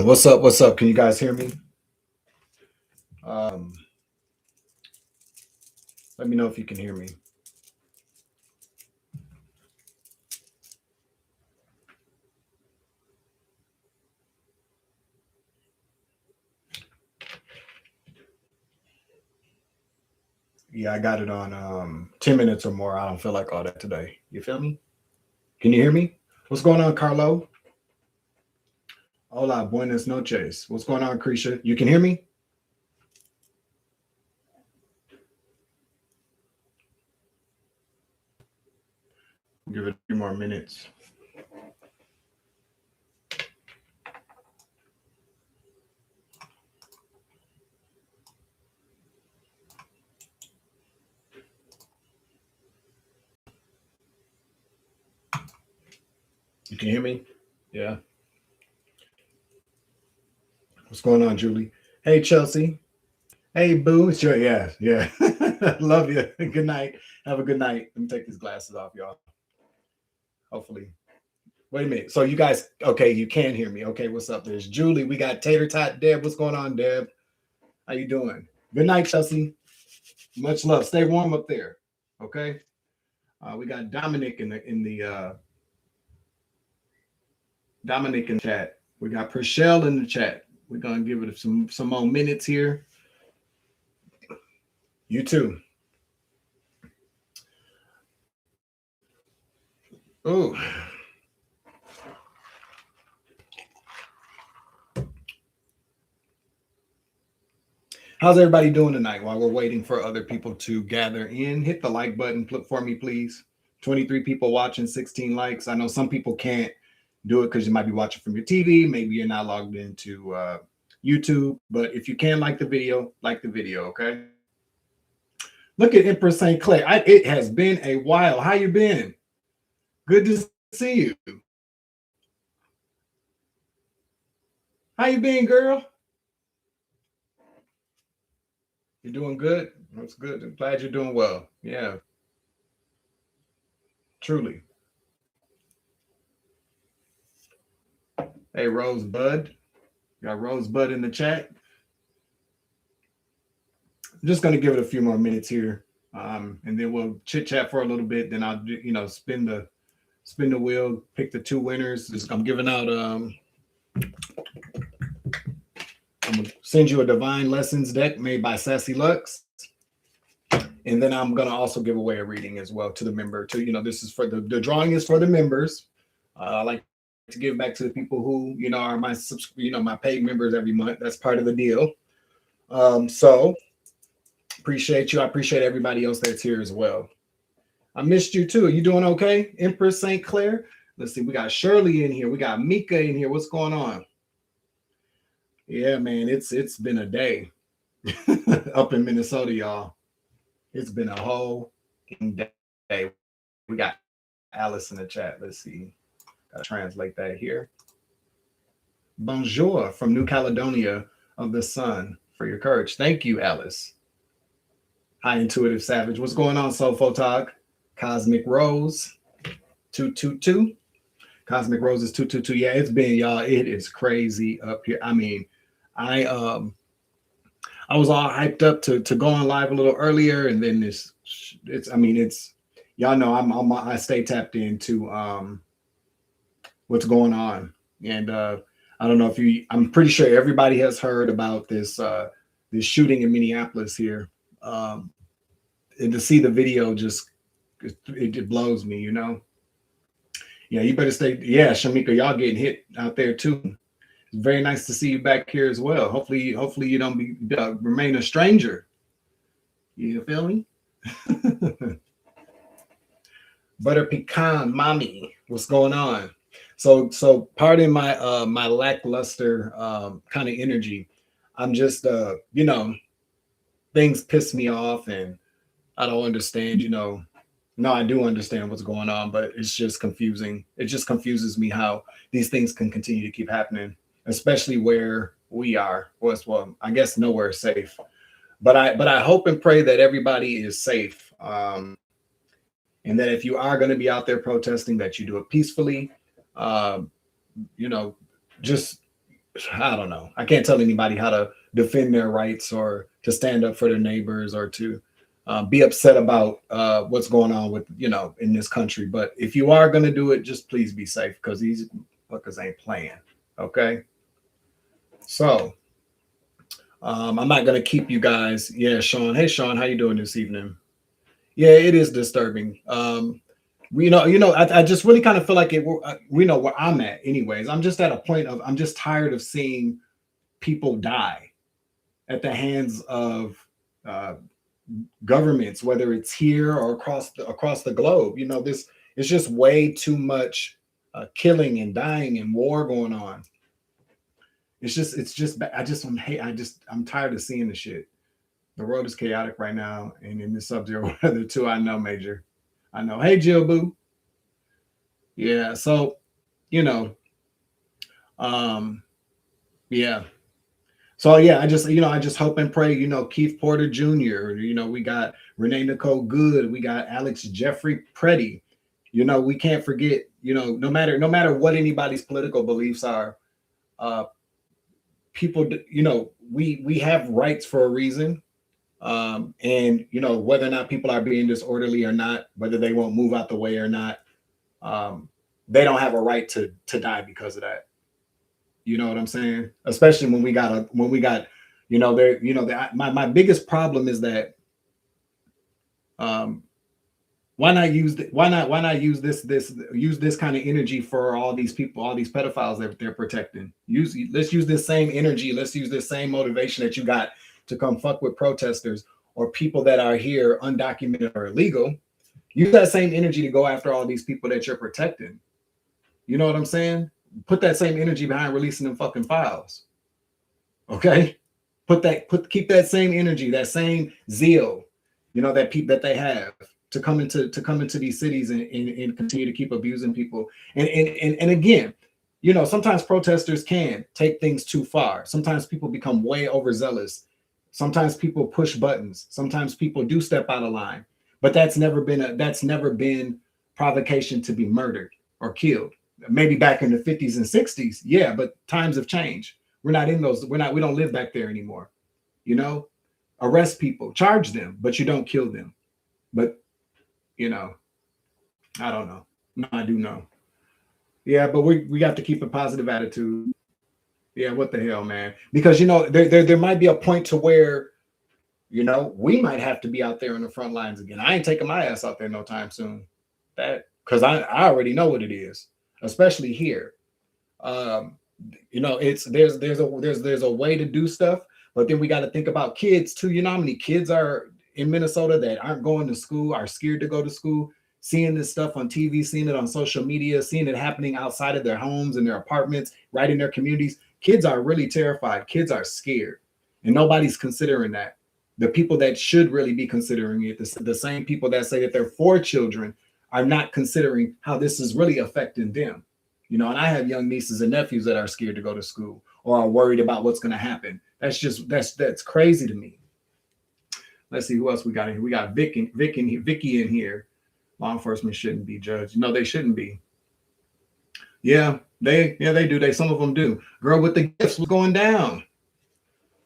What's up? What's up? Can you guys hear me? Um, Let me know if you can hear me. Yeah, I got it on 10 minutes or more. I don't feel like all that today. You feel me? Can you hear me? What's going on, Carlo? Hola, buenas noches. What's going on, Krisha? You can hear me? Give it a few more minutes. You can hear me? Yeah. What's going on, Julie? Hey, Chelsea. Hey, Boo. It's your, yeah. Love you. Good night. Have a good night. Let me take these glasses off, y'all. Hopefully. Wait a minute. So you guys, okay, you can hear me. Okay, what's up? There's Julie. We got Tater Tot. Deb, what's going on, Deb? How you doing? Good night, Chelsea. Much love. Stay warm up there. Okay. We got Dominic in the Dominic in the chat. We got Purcell in the chat. We're gonna give it some more minutes here. You too. Oh. How's everybody doing tonight while we're waiting for other people to gather in? Hit the like button for me, please. 23 people watching, 16 likes. I know some people can't do it because you might be watching from your TV. Maybe you're not logged into YouTube. But if you can like the video, okay? Look at Empress St. Clair. It has been a while. How you been? Good to see you. How you been, girl? You're doing good? That's good. I'm glad you're doing well. Yeah. Truly. Hey, Rosebud. Got Rosebud in the chat. I'm just going to give it a few more minutes here. And then we'll chit chat for a little bit. Then I'll, spin the wheel, pick the two winners. I'm giving out, I'm going to send you a Divine Lessons deck made by Sassy Lux. And then I'm going to also give away a reading as well to the member. This is for the drawing is for the members. I like to give back to the people who, are my, my paid members every month. That's part of the deal. So appreciate you. I appreciate everybody else that's here as well. I missed you too. Are you doing okay? Empress St. Clair. Let's see. We got Shirley in here. We got Mika in here. What's going on? Yeah, man. It's been a day up in Minnesota, y'all. It's been a whole day. We got Alice in the chat. Let's see. Gotta translate that here. Bonjour from New Caledonia of the Sun for your courage. Thank you, Alice. Hi, Intuitive Savage. What's going on, Soul Photog? Cosmic Rose 222. Cosmic Rose is 222. Yeah, it's been, y'all. It is crazy up here. I mean, I was all hyped up to go on live a little earlier, and then it's y'all know I stay tapped into what's going on, and I don't know if I'm pretty sure everybody has heard about this shooting in Minneapolis here, and to see the video it blows me, Yeah, you better stay. Yeah, Shamika, y'all getting hit out there too. It's very nice to see you back here as well. Hopefully you don't remain a stranger. You feel me? Butter pecan, mommy, what's going on? So pardon my my lackluster kind of energy. I'm just things piss me off and I don't understand. No, I do understand what's going on, but it's just confusing. It just confuses me how these things can continue to keep happening, especially where we are. Well, I guess nowhere is safe. But I hope and pray that everybody is safe. And that if you are going to be out there protesting, that you do it peacefully. Just I don't know. I can't tell anybody how to defend their rights or to stand up for their neighbors or to be upset about what's going on with, in this country. But if you are going to do it, just please be safe because these fuckers ain't playing. Okay. So I'm not going to keep you guys. Yeah, Sean. Hey, Sean, how you doing this evening? Yeah, it is disturbing. I just really kind of feel like we know where I'm at anyways. I'm just at a point of, I'm just tired of seeing people die at the hands of uh, governments, whether it's here or across the globe. This is just way too much killing and dying and war going on. I'm tired of seeing the shit. The world is chaotic right now, and in this sub-zero weather too. I know, Major. I know. Hey, Jill Boo. Yeah. So, you know, um, yeah. So yeah, I just hope and pray. Keith Porter Jr. We got Renee Nicole Good. We got Alex Jeffrey Preddy. We can't forget. No matter what anybody's political beliefs are, uh, people. We have rights for a reason. And whether or not people are being disorderly or not, whether they won't move out the way or not, um, they don't have a right to die because of that. You know what I'm saying? Especially when we got, there, my biggest problem is that, um, why not use this kind of energy for all these people, all these pedophiles that they're protecting. Let's use this same energy. Let's use this same motivation that you got to come fuck with protesters or people that are here undocumented or illegal. Use that same energy to go after all these people that you're protecting. You know what I'm saying? Put that same energy behind releasing them fucking files. Okay? Keep that same energy, that same zeal, that they have to come into these cities and continue to keep abusing people. And again, sometimes protesters can take things too far. Sometimes people become way overzealous. Sometimes people push buttons. Sometimes people do step out of line. But that's never been provocation to be murdered or killed. Maybe back in the 50s and 60s, yeah, but times have changed. We're not in those. We don't live back there anymore. Arrest people, charge them, but you don't kill them. But I don't know. No, I do know. Yeah, but we have to keep a positive attitude. Yeah, what the hell, man? Because there might be a point to where we might have to be out there on the front lines again. I ain't taking my ass out there no time soon. That because I already know what it is, especially here. It's there's a way to do stuff, but then we got to think about kids too. You know how many kids are in Minnesota that aren't going to school, are scared to go to school, seeing this stuff on TV, seeing it on social media, seeing it happening outside of their homes and their apartments, right in their communities. Kids are really terrified. Kids are scared, and nobody's considering that. The people that should really be considering it, the same people that say that they're for children, are not considering how this is really affecting them. And I have young nieces and nephews that are scared to go to school or are worried about what's going to happen. That's crazy to me. Let's see who else we got in here. We got Vicky in here. Law enforcement shouldn't be judged. No, they shouldn't be. Yeah, they do. Some of them do. Girl with the gifts, what's going down?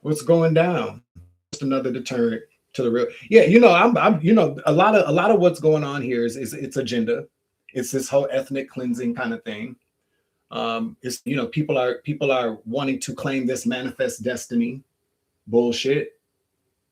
What's going down? Just another deterrent to the real. Yeah, I'm a lot of what's going on here is it's agenda. It's this whole ethnic cleansing kind of thing. It's people are wanting to claim this manifest destiny bullshit.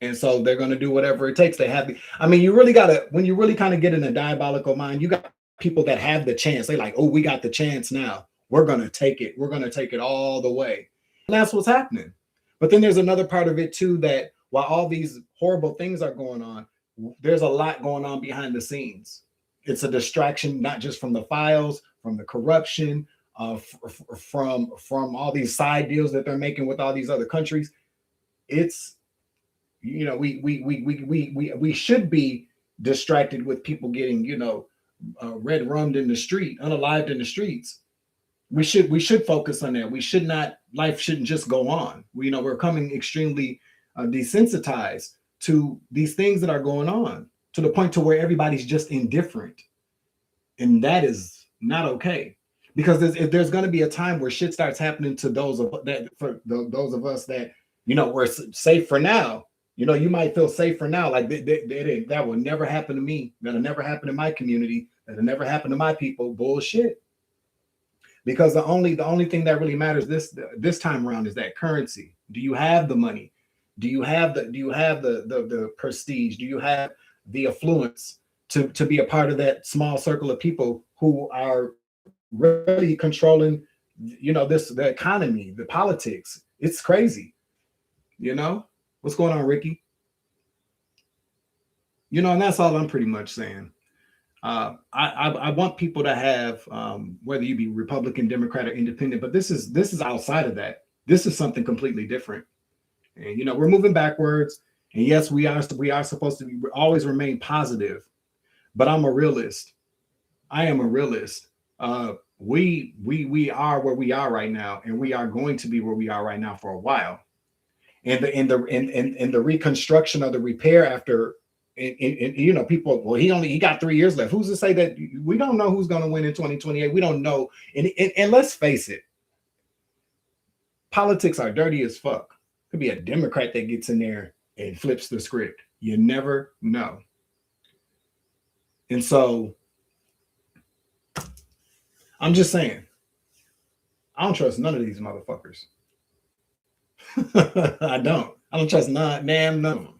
And so they're going to do whatever it takes. You really when you really kind of get in a diabolical mind, you got people that have the chance. They like, oh, we got the chance now. We're going to take it. We're going to take it all the way. And that's what's happening. But then there's another part of it too, that while all these horrible things are going on, there's a lot going on behind the scenes. It's a distraction, not just from the files, from the corruption, from all these side deals that they're making with all these other countries. It's we should be distracted with people getting red rummed in the street, unalived in the streets. We should focus on that. Life shouldn't just go on. We're coming extremely desensitized to these things that are going on, to the point to where everybody's just indifferent, and that is not okay. because there's going to be a time where shit starts happening to those of that for those of us that we're safe for now. You might feel safe for now, like that will never happen to me. That'll never happen to my community. That'll never happen to my people. Bullshit. Because the only thing that really matters this time around is that currency. Do you have the money? Do you have the prestige? Do you have the affluence to be a part of that small circle of people who are really controlling the economy, the politics? It's crazy. What's going on, Ricky? And that's all I'm pretty much saying. I want people to have, whether you be Republican, Democrat, or Independent, but this is outside of that. This is something completely different. And we're moving backwards. And yes, we are supposed to always remain positive. But I'm a realist. I am a realist. We are where we are right now, and we are going to be where we are right now for a while. And the reconstruction or the repair after. And people, well, he got 3 years left. Who's to say that we don't know who's going to win in 2028? We don't know. And let's face it, politics are dirty as fuck. Could be a Democrat that gets in there and flips the script. You never know. And so I'm just saying, I don't trust none of these motherfuckers. I don't trust none of them.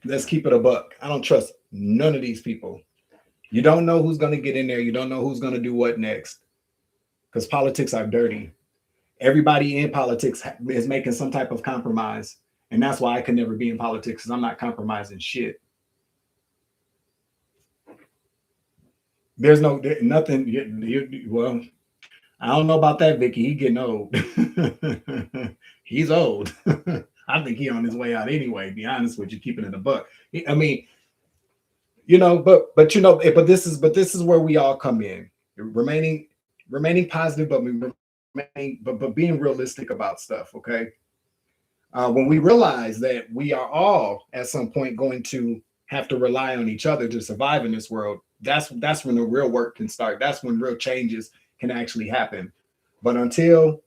Let's keep it a buck. I don't trust none of these people. You don't know who's going to get in there. You don't know who's going to do what next, because politics are dirty. Everybody in politics is making some type of compromise. And that's why I could never be in politics, because I'm not compromising shit. There's nothing. Well, I don't know about that, Vicky. He getting old. He's old. I think he on his way out anyway, to be honest with you, keeping it a buck. I mean, but this is where we all come in. Remaining positive, but being realistic about stuff, okay? When we realize that we are all at some point going to have to rely on each other to survive in this world, that's when the real work can start. That's when real changes can actually happen. But until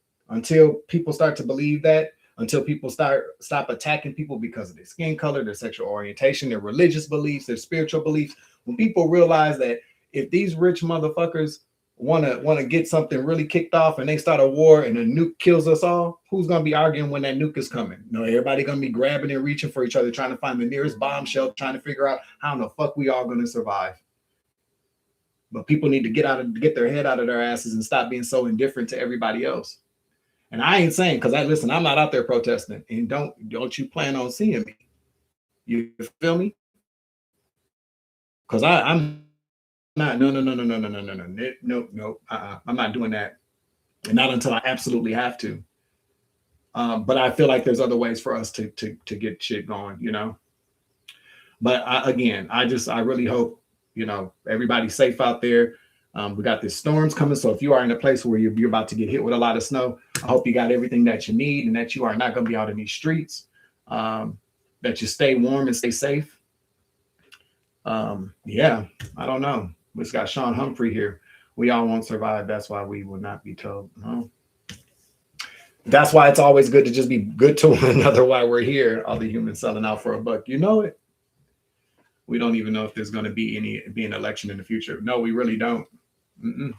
people start to believe that, until people stop attacking people because of their skin color, their sexual orientation, their religious beliefs, their spiritual beliefs, when people realize that if these rich motherfuckers want to get something really kicked off and they start a war and a nuke kills us all, who's going to be arguing when that nuke is coming? No, everybody going to be grabbing and reaching for each other, trying to find the nearest bombshell, trying to figure out how in the fuck we all going to survive. But people need to get their head out of their asses and stop being so indifferent to everybody else. And I ain't saying, because I'm not out there protesting, and don't you plan on seeing me? You feel me? Because I'm not. No. I'm not doing that, and not until I absolutely have to. But I feel like there's other ways for us to get shit going, But I really hope everybody's safe out there. We got these storms coming, so if you are in a place where you're about to get hit with a lot of snow, I hope you got everything that you need and that you are not going to be out in these streets, that you stay warm and stay safe. Yeah, I don't know. We just got Sean Humphrey here. We all won't survive. That's why we will not be told. No. That's why it's always good to just be good to one another while we're here. All the humans selling out for a buck. You know it. We don't even know if there's going to be an election in the future. No, we really don't. Mm-mm.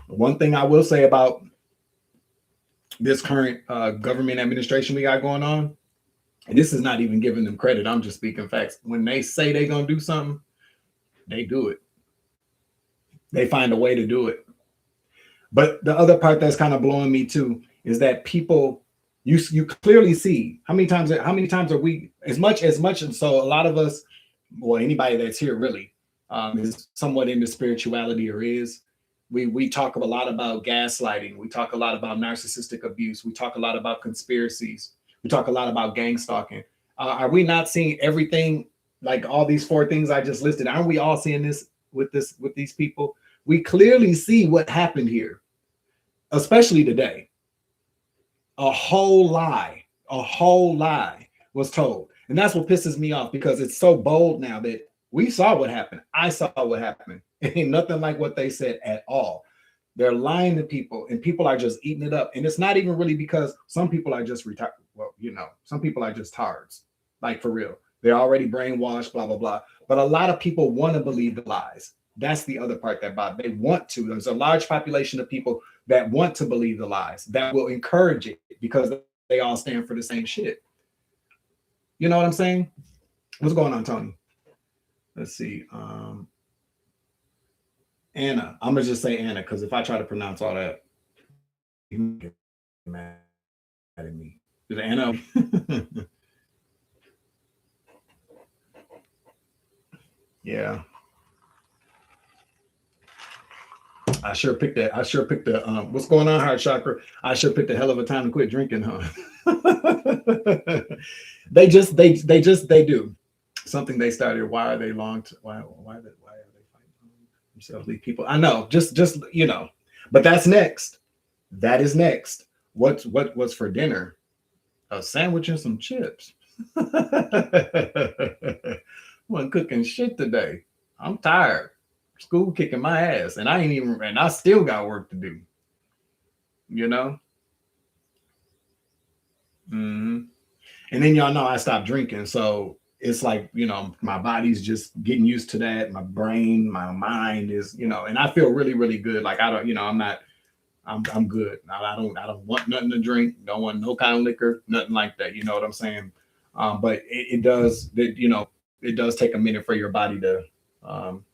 One thing I will say about this current government administration we got going on, and this is not even giving them credit, I'm just speaking facts. When they say they're going to do something, they do it. They find a way to do it. But the other part that's kind of blowing me too is that people, you clearly see how many times are we, as much, and so a lot of us, well, anybody that's here really is somewhat into spirituality or is. We talk a lot about gaslighting. We talk a lot about narcissistic abuse. We talk a lot about conspiracies. We talk a lot about gang stalking. Are we not seeing everything, like all these 4 things I just listed? Aren't we all seeing this with these people? We clearly see what happened here, especially today. A whole lie was told. And that's what pisses me off, because it's so bold now that We saw what happened. I saw what happened. It ain't nothing like what they said at all. They're lying to people, and people are just eating it up. And it's not even really because some people are just retired. Well, some people are just tards, like for real. They're already brainwashed, blah, blah, blah. But a lot of people want to believe the lies. That's the other part that bothers. They want to. There's a large population of people that want to believe the lies, that will encourage it because they all stand for the same shit. You know what I'm saying? What's going on, Tony? Let's see. Anna. I'm gonna just say Anna because if I try to pronounce all that, you get mad at me. Is it Anna? Yeah. I sure picked that. I sure picked the what's going on, heart chakra? I sure picked a hell of a time to quit drinking, huh? they do something they started. Why are they why are they fighting themselves? These people. I know, just but that's next. That is next. What's for dinner? A sandwich and some chips. Wasn't cooking shit today. I'm tired. School kicking my ass, and I still got work to do. You know. Mm-hmm. And then y'all know I stopped drinking, so it's like my body's just getting used to that. My brain, my mind is and I feel really really good. Like I don't I'm not I'm good. I don't want nothing to drink. Don't want no kind of liquor, nothing like that. You know what I'm saying? But it does take a minute for your body to um,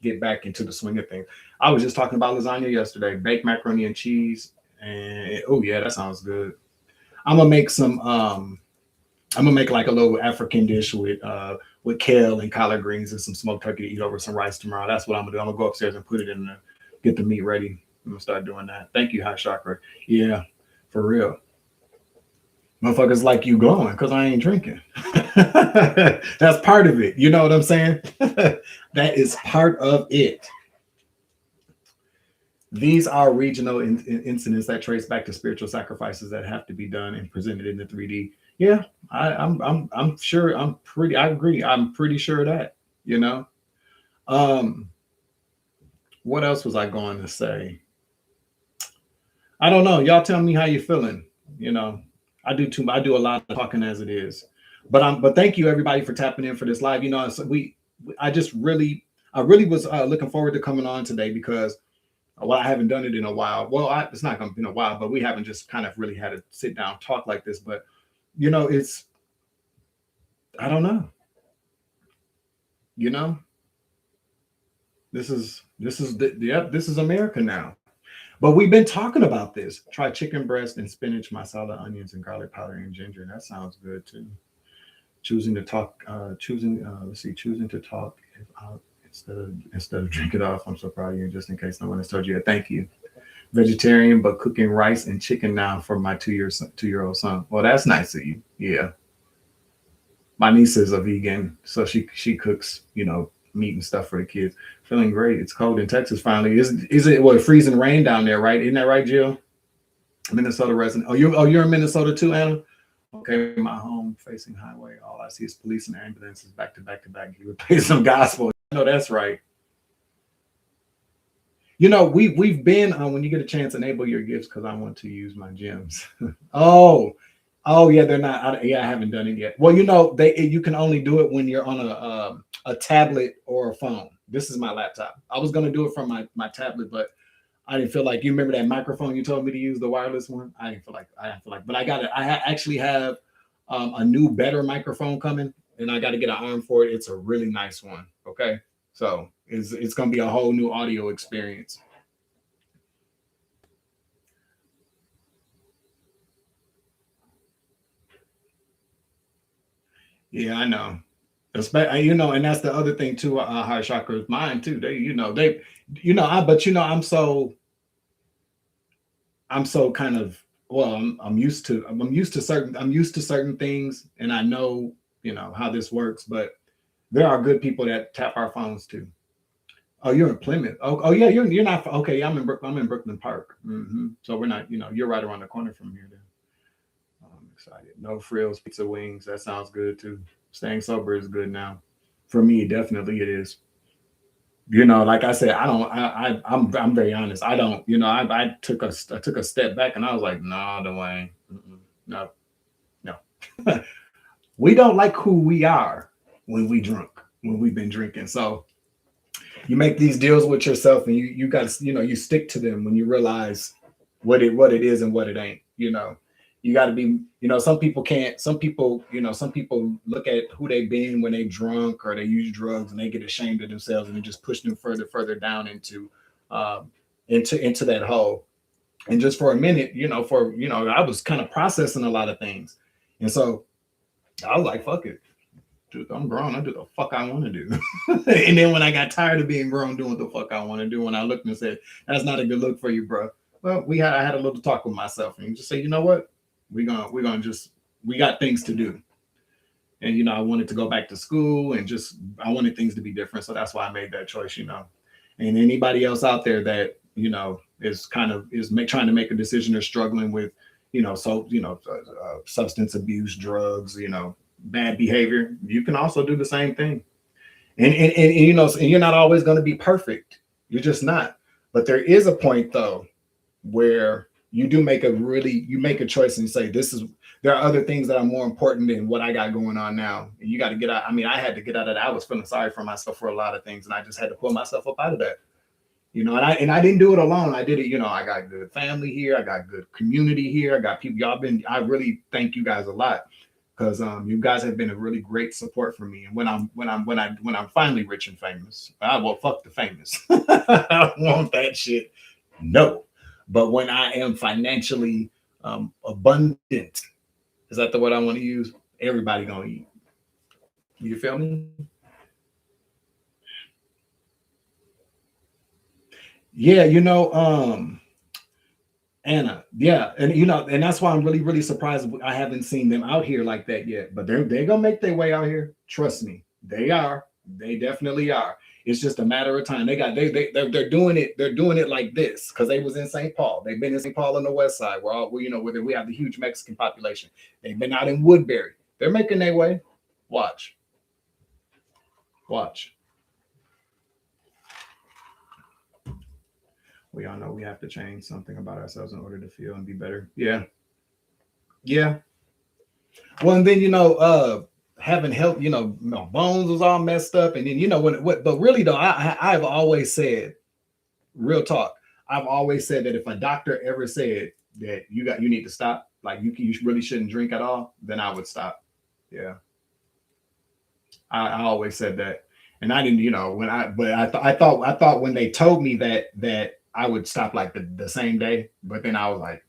get back into the swing of things. I was just talking about lasagna yesterday, baked macaroni and cheese, and oh yeah, that sounds good. I'm gonna make some. I'm gonna make like a little African dish with kale and collard greens and some smoked turkey to eat over some rice tomorrow. That's what I'm gonna do. I'm gonna go upstairs and put it in there, get the meat ready. I'm gonna start doing that. Thank you, Hot Chakra. Yeah, for real. Motherfuckers like you glowing because I ain't drinking. That's part of it. You know what I'm saying? That is part of it. These are regional incidents that trace back to spiritual sacrifices that have to be done and presented in the 3D. Yeah, I'm sure. I agree. I'm pretty sure of that. You know. Um, what else was I going to say? I don't know. Y'all tell me how you feeling. You know, I do a lot of talking as it is, but thank you everybody for tapping in for this live. So I just really I really was looking forward to coming on today because well, I haven't done it in a while. Well, it's not going to be in a while, but we haven't just kind of really had to sit down talk like this. But it's I don't know. You know, this is America now. But we've been talking about this. Try chicken breast and spinach, masala, onions, and garlic powder and ginger. That sounds good too. Choosing to talk, choosing to talk instead of drink it off. I'm so proud of you. Just in case no one has told you, thank you. Vegetarian, but cooking rice and chicken now for my 2-year-old son. Well, that's nice of you. Yeah, my niece is a vegan, so she cooks, meat and stuff for the kids. Feeling great. It's cold in Texas finally. Is it freezing rain down there, right? Isn't that right, Jill? Minnesota resident. You're in Minnesota too, Anna? Okay, my home facing highway. All I see is police and ambulances back to back to back. You would play some gospel. No, that's right. We've been when you get a chance, enable your gifts because I want to use my gems. oh yeah, they're not. I haven't done it yet. Well, you can only do it when you're on a tablet or a phone. This is my laptop. I was gonna do it from my tablet, but I didn't feel like. You remember that microphone you told me to use, the wireless one? I didn't feel like. But I got it. Actually have a new, better microphone coming, and I got to get an arm for it. It's a really nice one. Okay, so it's gonna be a whole new audio experience. Yeah, I know. And that's the other thing too. High chakras, mine too. I'm so kind of well. I'm used to certain things, and I know how this works. But there are good people that tap our phones too. Oh, you're in Plymouth. Oh yeah, you're not okay. I'm in Brooklyn. I'm in Brooklyn Park. So we're not. You're right around the corner from here. Then I'm excited. No frills, pizza wings. That sounds good too. Staying sober is good now. For me, definitely it is. You know, like I said, I don't. I'm very honest. I don't. You know, I took a step back and I was like, no, Dwayne, no, no. We don't like who we are when we drunk, when we've been drinking. So you make these deals with yourself, and you got to, you know, you stick to them when you realize what it is and what it ain't. You know, you got to be, you know, some people can't. Some people, you know, some people look at who they've been when they drunk or they use drugs, and they get ashamed of themselves, and it just push them further down um, into that hole. And just for a minute, you know, I was kind of processing a lot of things, and so I was like, fuck it. Dude, I'm grown. I do the fuck I want to do. And then when I got tired of being grown, doing what the fuck I want to do, when I looked and said, "That's not a good look for you, bro." Well, I had a little talk with myself and just say, you know what, we're gonna just we got things to do. And you know, I wanted to go back to school and just I wanted things to be different, so that's why I made that choice. You know, and anybody else out there that you know is kind of trying to make a decision or struggling with, you know, substance abuse, drugs, you know, bad behavior, you can also do the same thing. And you know, and you're not always going to be perfect. You're just not. But there is a point though where you make a choice and you say, this is there are other things that are more important than what I got going on now. And you got to get out. I mean, I had to get out of that. I was feeling sorry for myself for a lot of things, and I just had to pull myself up out of that. You know, and I didn't do it alone. I did it, you know, I got good family here, I got good community here, I got people, I really thank you guys a lot, because you guys have been a really great support for me. And when I'm finally rich and famous, I will fuck the famous. I don't want that shit. No. But when I am financially abundant, is that the word I want to use? Everybody gonna eat. You feel me? Yeah, you know, Anna, yeah, and you know, and that's why I'm really surprised I haven't seen them out here like that yet. But they're gonna make their way out here. Trust me, they are. They definitely are. It's just a matter of time. They're doing it. They're doing it like this because they was in St. Paul. They've been in St. Paul on the west side, where all you know where we have the huge Mexican population. They've been out in Woodbury. They're making their way. Watch, watch. We all know we have to change something about ourselves in order to feel and be better. Yeah, yeah. Well, and then you know, having help, you know, my bones was all messed up, and then you know what? But really though, I've always said, real talk. I've always said that if a doctor ever said that you need to stop, like you really shouldn't drink at all, then I would stop. Yeah, I always said that, and I didn't, you know, when I but I thought when they told me that I would stop like the same day, but then I was like,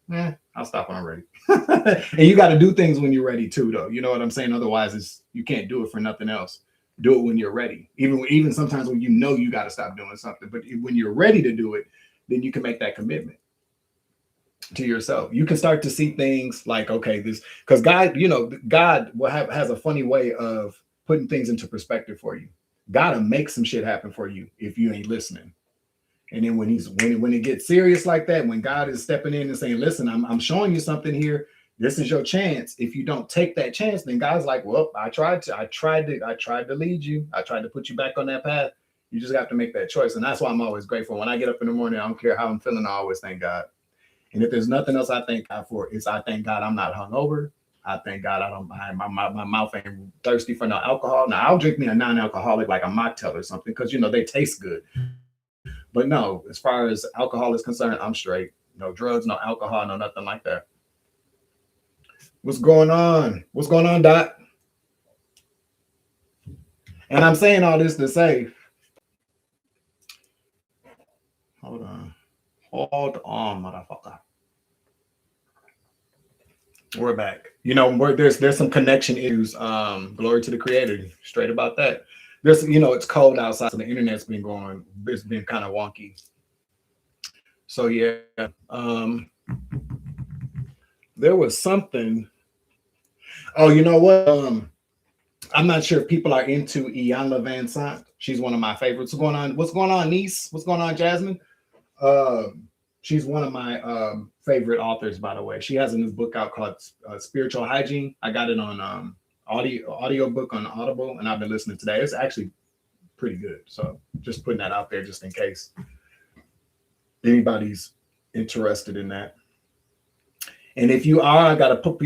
I'll stop when I'm ready. And you got to do things when you're ready too, though. You know what I'm saying? Otherwise, you can't do it for nothing else. Do it when you're ready. Even sometimes when you know you got to stop doing something, but when you're ready to do it, then you can make that commitment to yourself. You can start to see things like, okay, this because God, you know, God has a funny way of putting things into perspective for you. God will make some shit happen for you if you ain't listening. And then when it gets serious like that, when God is stepping in and saying, "Listen, I'm showing you something here. This is your chance." If you don't take that chance, then God's like, "Well, I tried to lead you. I tried to put you back on that path. You just have to make that choice." And that's why I'm always grateful. When I get up in the morning, I don't care how I'm feeling. I always thank God. And if there's nothing else I thank God for, is I thank God I'm not hungover. I thank God my mouth ain't thirsty for no alcohol. Now I'll drink me a non-alcoholic like a mocktail or something because you know they taste good. But no, as far as alcohol is concerned, I'm straight. No drugs, no alcohol, no nothing like that. What's going on? What's going on, Doc? And I'm saying all this to say, hold on. Hold on, motherfucker. We're back. You know, there's some connection issues. Glory to the creator. Straight about that. There's, you know, it's cold outside, so the internet's been going, it's been kind of wonky. So yeah. There was something. Oh, you know what? I'm not sure if people are into Iyanla Van Sant. She's one of my favorites. What's going on? What's going on, niece? What's going on, Jasmine? She's one of my favorite authors, by the way. She has a new book out called Spiritual Hygiene. I got it on audio book on Audible, and I've been listening to that. It's actually pretty good. So just putting that out there just in case anybody's interested in that. And if you are, I gotta put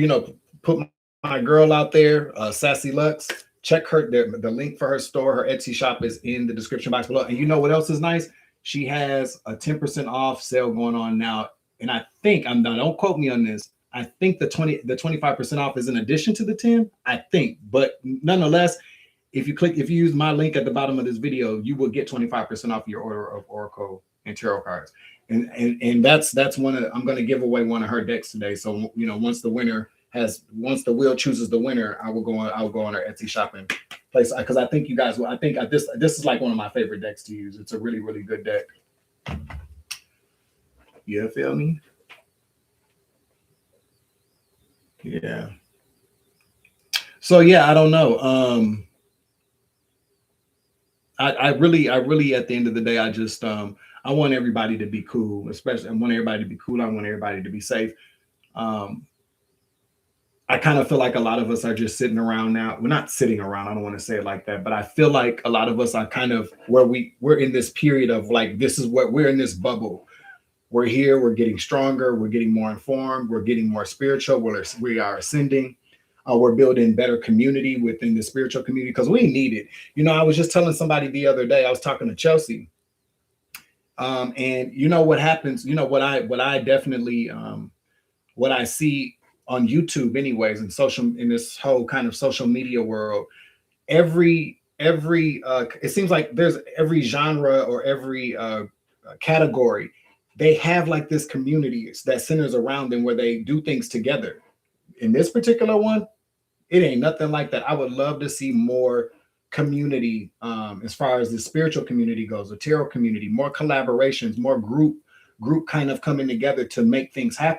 my girl out there, Sassy Lux. Check the link for her store. Her Etsy shop is in the description box below. And you know what else is nice? She has a 10% off sale going on now. And I think, don't quote me on this, I think the 25% off is in addition to the 10, I think. But nonetheless, if you use my link at the bottom of this video, you will get 25% off your order of Oracle and tarot cards. And that's one of I'm going to give away one of her decks today. So once the wheel chooses the winner, I will go on her Etsy shop and place, because I think you guys will. I think this is like one of my favorite decks to use. It's a really, really good deck. You feel me? Yeah. So yeah, I don't know. I really at the end of the day, I just I want everybody to be cool, especially I want everybody to be cool. I want everybody to be safe. I kind of feel like a lot of us are just sitting around now. We're not sitting around. I don't want to say it like that, but I feel like a lot of us are kind of where we're in this period of like, this is what we're in this bubble. We're here. We're getting stronger. We're getting more informed. We're getting more spiritual. We are ascending. We're building better community within the spiritual community because we need it. I was just telling somebody the other day, I was talking to Chelsea. And what happens, what I definitely, what I see on YouTube anyways, in this whole kind of social media world, every it seems like there's every genre or every category, they have like this community that centers around them where they do things together. In this particular one, it ain't nothing like that. I would love to see more community as far as the spiritual community goes, the tarot community, more collaborations, more group kind of coming together to make things happen.